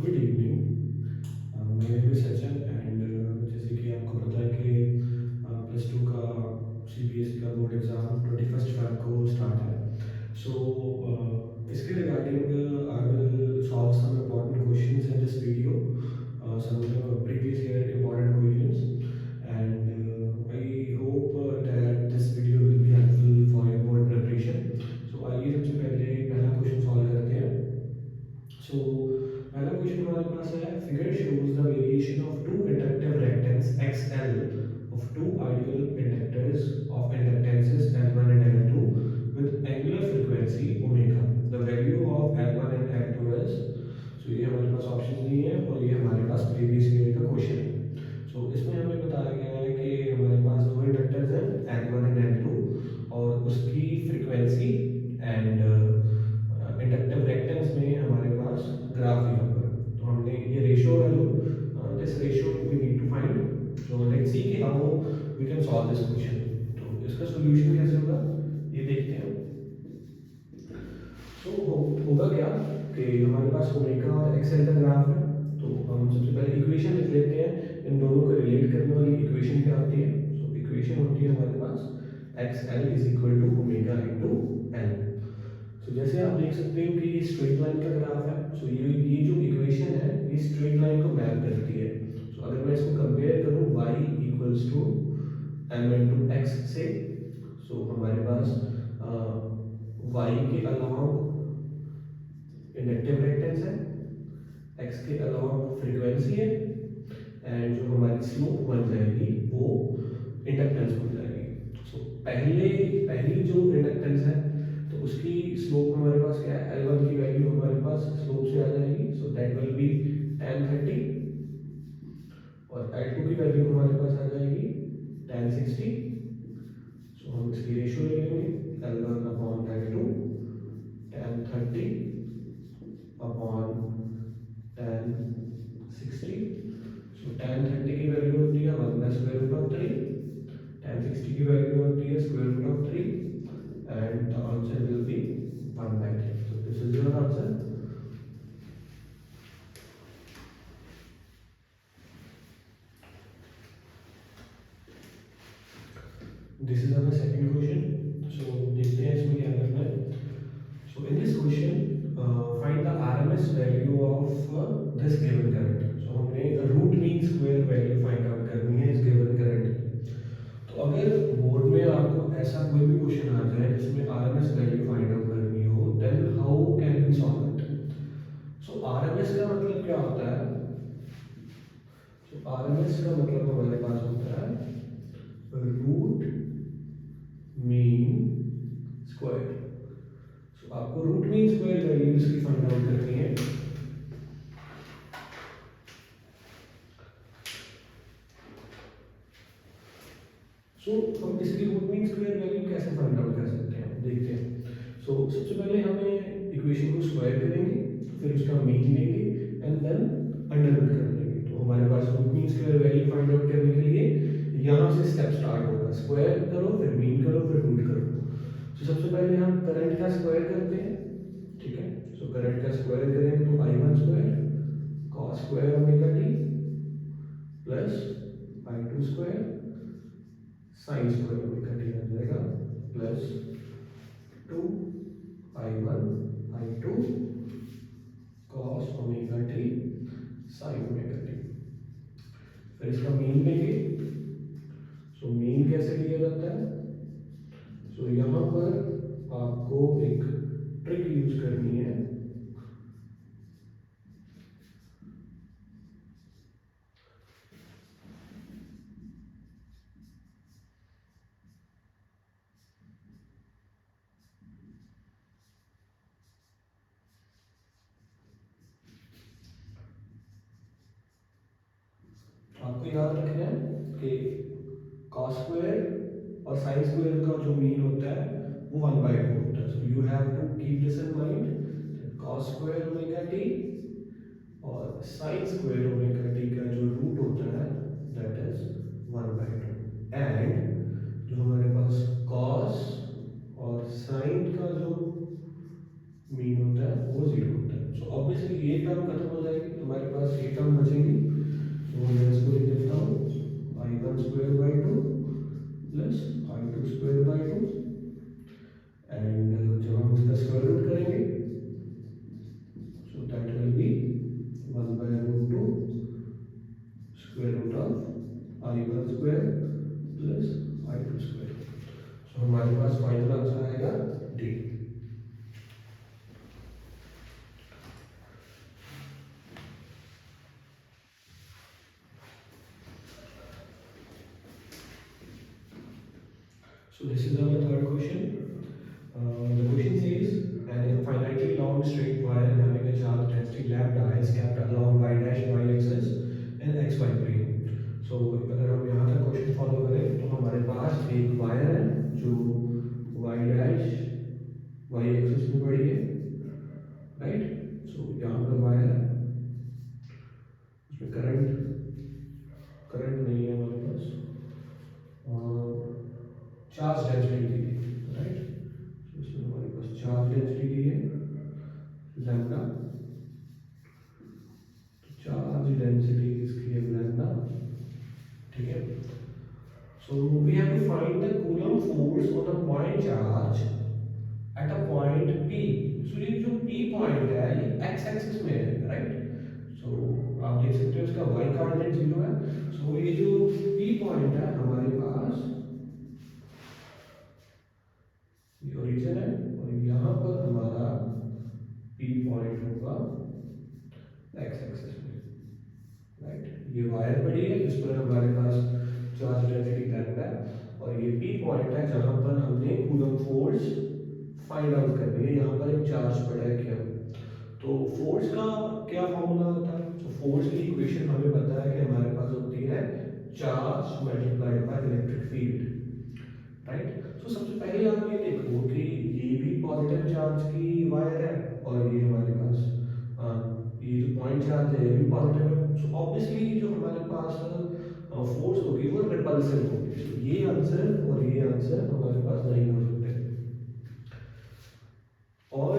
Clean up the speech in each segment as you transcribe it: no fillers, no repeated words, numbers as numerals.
Good evening. My name is Sachin and जैसे कि आपको पता है कि प्लस टू का सीबीएसई का बोर्ड एग्ज़ाम 21 फ़रवरी को स्टार्ट है। सो इसके regarding I will solve some important questions in this video, some previous year important questions and I hope that this video will be helpful for your board preparation. So आइए सबसे पहले पहला question solve करते हैं। सो पहला question हमारे पास है, figure shows the variation of two inductive reactance X L of two ideal inductors of inductances L1 and L2 with angular frequency omega. The value of L1 and L2 is, so ये हमारे पास options नहीं है और ये हमारे पास previous year का question है। सो इसमें हमें बताया गया है कि हमारे पास दो इंडक्टर्स हैं L1 एंड L2 और उसकी फ्रीक्वेंसी एंड इंडक्टिव रेक्टेंस में हमारे पास ग्राफ दिया हुआ है। तो हमने ये रेशो है जो this ratio we need to find. So let's see कि how we can solve this question. तो इसका सॉल्यूशन कैसे होगा ये देखते हैं। होगा क्या कि हमारे पास ओमेगा और एक्सएल का ग्राफ है। तो हम सबसे पहले इक्वेशन लिख लेते हैं। इन दोनों को रिलेट करने वाली इक्वेशन क्या होती है? सो इक्वेशन होती है हमारे पास x l is equal to omega into l. So जैसे आप देख सकते हो कि ये स्ट्रेट लाइन का ग्राफ है। सो ये जो इक्वेशन है ये स्ट्रेट लाइन को मैप करती है। सो अगर मैं इसको कंपेयर करूं y equals to M into X से, सो हमारे पास y के अलोंग इंडक्टिव रेक्टेंस है, x के अलोंग फ्रीक्वेंसी है एंड जो हमारी स्लोप बन जाएगी वो इंडक्टेंस बन जाएगी। सो पहली जो इंडक्टेंस है तो उसकी स्लोप हमारे पास क्या है? L1 की वैल्यू हमारे पास स्लोप से आ जाएगी। सो दैट विल बी tan 30 और L2 की वैल्यू हमारे पास आ जाएगी tan 60। सो हम इसकी रेशियो ले लेंगे L1 upon L2 tan 30 upon tan 60। So tan 30 की वैल्यू होती है 1 by square root of 3, tan 60 की वैल्यू होती है square root of 3 and the answer will be 1 by 3. So this is your answer. This is our second question. So देखते हैं इसमें क्या करना है। So in this question, find the RMS value of this given current. So हमने root mean square value find out करनी है इस गिवन करंट की। तो अगर बोर्ड में आपको ऐसा कोई भी क्वेश्चन आ जाए जिसमें RMS वैल्यू फाइंड आउट करनी हो, then how can we solve it? So RMS का मतलब क्या होता है? सो RMS का मतलब हमारे पास होता है रूट मीन स्क्वायर। सो आपको रूट मीन स्क्वायर वैल्यू इसकी फाइंड आउट करनी है। सो हम इसकी रूट मीन स्क्वायर वैल्यू कैसे फाइंड आउट कर सकते हैं, देखते हैं। सबसे पहले हमें इक्वेशन को स्क्वायर करेंगे, फिर उसका मीन लेंगे एंड देन अंडररूट कर देंगे। तो हमारे पास root mean square value find out करने के लिए यहाँ से स्टेप स्टार्ट होगा, स्क्वायर करो फिर मीन करो फिर रूट करो। सबसे पहले हम करंट का स्क्वायर करते हैं, ठीक है। करंट का स्क्वायर करेंगे तो I1 square cos square omega t plus I2 square sine square omega t आ जाएगा plus 2I1 I2 cos omega t sine omega t. फिर इसका मीन लेंगे। मीन कैसे लिया जाता है? यहाँ पर आपको एक ट्रिक यूज करनी है। आपको याद रखना है कि कॉस स्क्वायर और साइन स्क्वायर का जो मीन होता है वो 1/2 होता है। So you have to keep this in mind, cos square omega T और साइन स्क्वायर ओमेगा टी का जो रूट होता है दैट इज 1/2 एंड जो हमारे पास कॉस और साइन का जो मीन होता है वो 0 होता है। सो ऑब्वियसली ये टर्म खत्म हो जाएगी, हमारे पास ये टर्म बचेंगी, तो मैं इसको लिख देता हूँ i1² by 2 plus i2² by 2, and जब हम इसका स्क्वायर रूट करेंगे so that will be 1/√2 square root of i1² plus i2²। So हमारे पास फाइनल आंसर आएगा D. So this is our third question. The question says an infinitely long straight wire having a charge density lambda is kept along y dash y axis in xy plane. So अगर हम यहाँ तक question follow करें तो हमारे पास एक wire है जो y dash y एक्सिस में बढ़ी है, राइट। सो यहाँ पर वायर है, उसमें करंट नहीं है हमारे पास, चार्ज डेंसिटी दी है, राइट। इसमें हमारे पास चार्ज डेंसिटी दी है लैम्डा, तो चार्ज डेंसिटी इसकी है लैम्डा, ठीक है। So we have to find the Coulomb force on a point charge at a point P। So ये जो P पॉइंट है ये x एक्सिस में है, राइट। सो आप देख सकते हो इसका y कोऑर्डिनेट 0 है। सो ये जो P पॉइंट है हमारे पास ये ओरिजिन है, और यहाँ पर हमारा P पॉइंट होगा x एक्सिस में, राइट। ये वायर पड़ी है जिस पर हमारे पास चार्ज डेंसिटी लैम्डा है, और ये P पॉइंट है जहाँ पर हमने कूलम फोर्स फाइंड आउट करनी है। यहाँ पर एक चार्ज पड़ा है Q, तो फोर्स का क्या फॉर्मूला होता है। तो फोर्स की इक्वेशन हमें पता है कि हमारे पास होती है charge multiplied by electric field, right. तो सबसे पहले आप ये देखो कि ये भी पॉजिटिव चार्ज की वायर है, और ये हमारे पास ये जो पॉइंट चार्ज है ये भी पॉजिटिव है। सो ऑब्वियसली जो हमारे पास फोर्स होगी वो रिपल्सिव होगी। सो ये आंसर और ये आंसर हमारे पास नहीं हो सकते। और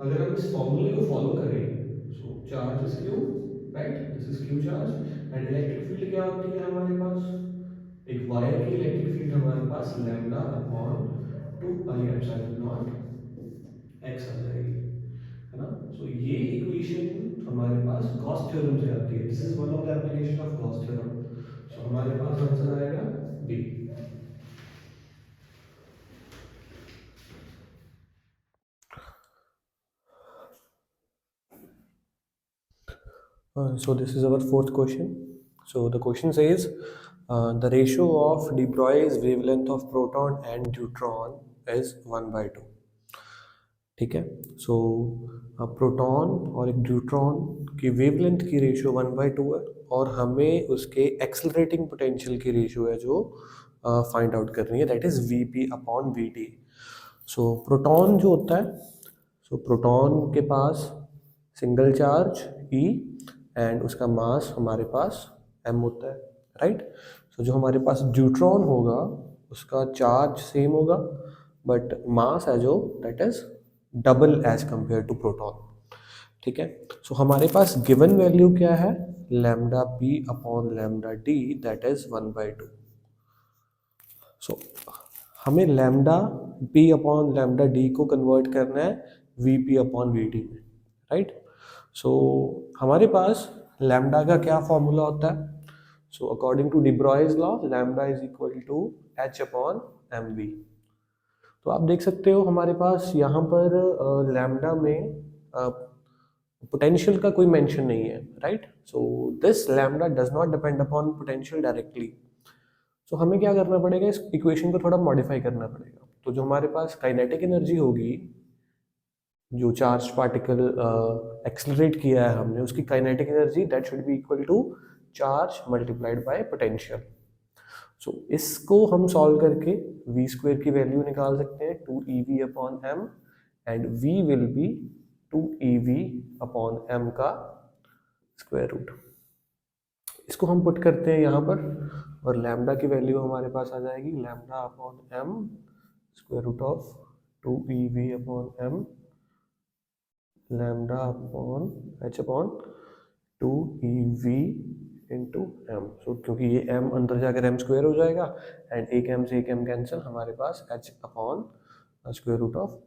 अगर हम इस फॉर्मूले को फॉलो करें, so charge is Q, right, this is Q charge, and electric field क्या होती है हमारे पास, एक वायर की इलेक्ट्रिक फील्ड हमारे पास लैम्डा अपॉन 2πε0 x आ जाएगी, है ना। सो ये इक्वेशन हमारे पास गॉस थ्योरम से आती है, this is one of the application of Gauss theorem. So हमारे पास आंसर आएगा B. So this is our fourth question. So the question says the ratio of de Broglie's wavelength of proton and neutron is 1/2. ठीक है। सो proton और एक neutron की wavelength की ratio 1/2 है, और हमें उसके एक्सेलरेटिंग पोटेंशियल की रेशियो है जो फाइंड आउट करनी है, that is Vp/Vt। So proton जो होता है, सो प्रोटॉन के पास सिंगल चार्ज E एंड उसका मास हमारे पास m होता है, राइट। सो जो हमारे पास न्यूट्रॉन होगा उसका चार्ज सेम होगा, बट मास है जो that is double as compare to proton, ठीक है। सो हमारे पास गिवन वैल्यू क्या है, लैम्डा p/λd दैट इज 1/2। सो हमें लैम्डा p/λd को कन्वर्ट करना है Vp/Vt में, राइट। सो हमारे पास लैम्डा का क्या फॉर्मूला होता है, so according to de Broglie law lambda is equal to h/mv। तो आप देख सकते हो हमारे पास यहाँ पर लैम्डा में पोटेंशियल का कोई मेंशन नहीं है, right. So this lambda does not depend upon potential directly. So हमें क्या करना पड़ेगा, इस इक्वेशन को थोड़ा मॉडिफाई करना पड़ेगा। तो जो हमारे पास काइनेटिक एनर्जी होगी, जो चार्ज पार्टिकल एक्सेलरेट किया है हमने, उसकी kinetic energy that should be equal to charge multiplied by potential. So इसको हम सॉल्व करके v² की वैल्यू निकाल सकते हैं 2ev/m, and v will be 2ev/m का स्क्वायर रूट। इसको हम पुट करते हैं यहाँ पर, और लैम्डा की वैल्यू हमारे पास आ जाएगी λ/m square root of 2ev/m lambda upon H upon 2EV into M. So क्योंकि ये m अंदर जाकर m स्क्वायर हो जाएगा एंड एक m से एक m कैंसिल, हमारे पास h upon square root of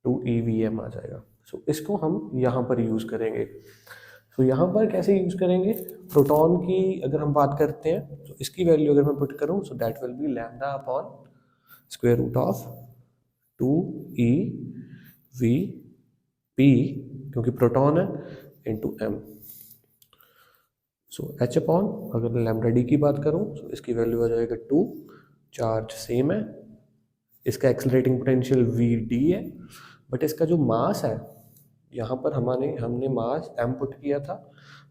2EVm आ जाएगा। सो इसको हम यहाँ पर यूज़ करेंगे। सो यहाँ पर कैसे यूज़ करेंगे, प्रोटॉन की अगर हम बात करते हैं तो इसकी वैल्यू अगर मैं पुट करूँ so that will be lambda upon square root of 2EVP, क्योंकि प्रोटॉन है, into m। So H upon, अगर लैम्डा डी की बात करूँ तो इसकी वैल्यू आ जाएगा 2, चार्ज सेम है, इसका एक्सेलरेटिंग पोटेंशियल VD है, बट इसका जो मास है यहाँ पर हमने मास m पुट किया था,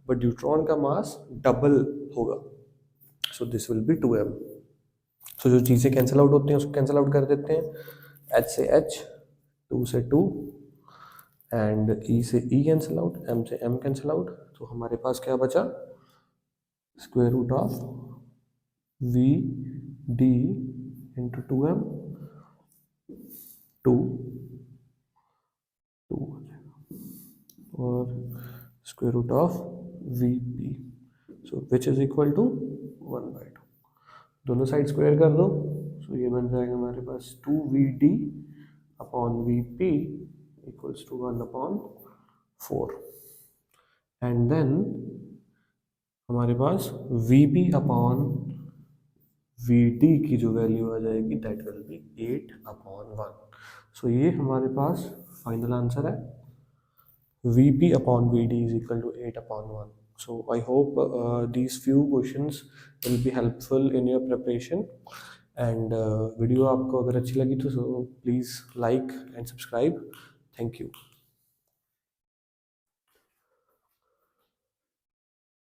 बट न्यूट्रॉन का मास डबल होगा। So this will be 2m। सो जो चीज़ें कैंसिल आउट होती हैं उसको कैंसिल आउट कर देते हैं, h से h, 2 से 2 एंड e से e कैंसिल आउट, m से m कैंसिल आउट। तो हमारे पास क्या बचा, square root of VD into 2m, 2 और square root of VP, so which is equal to 1/2। दोनों साइड स्क्वायर कर दो, सो ये बन जाएगा हमारे पास 2VD upon VP equals to 1/4 and then हमारे पास VP अपॉन VD की जो वैल्यू आ जाएगी दैट विल बी 8/1। सो ये हमारे पास फाइनल आंसर है, VP upon VD is equal to 8/1. So I hope these few questions will be helpful in your preparation. And video आपको अगर अच्छी लगी तो please like and subscribe. Thank you.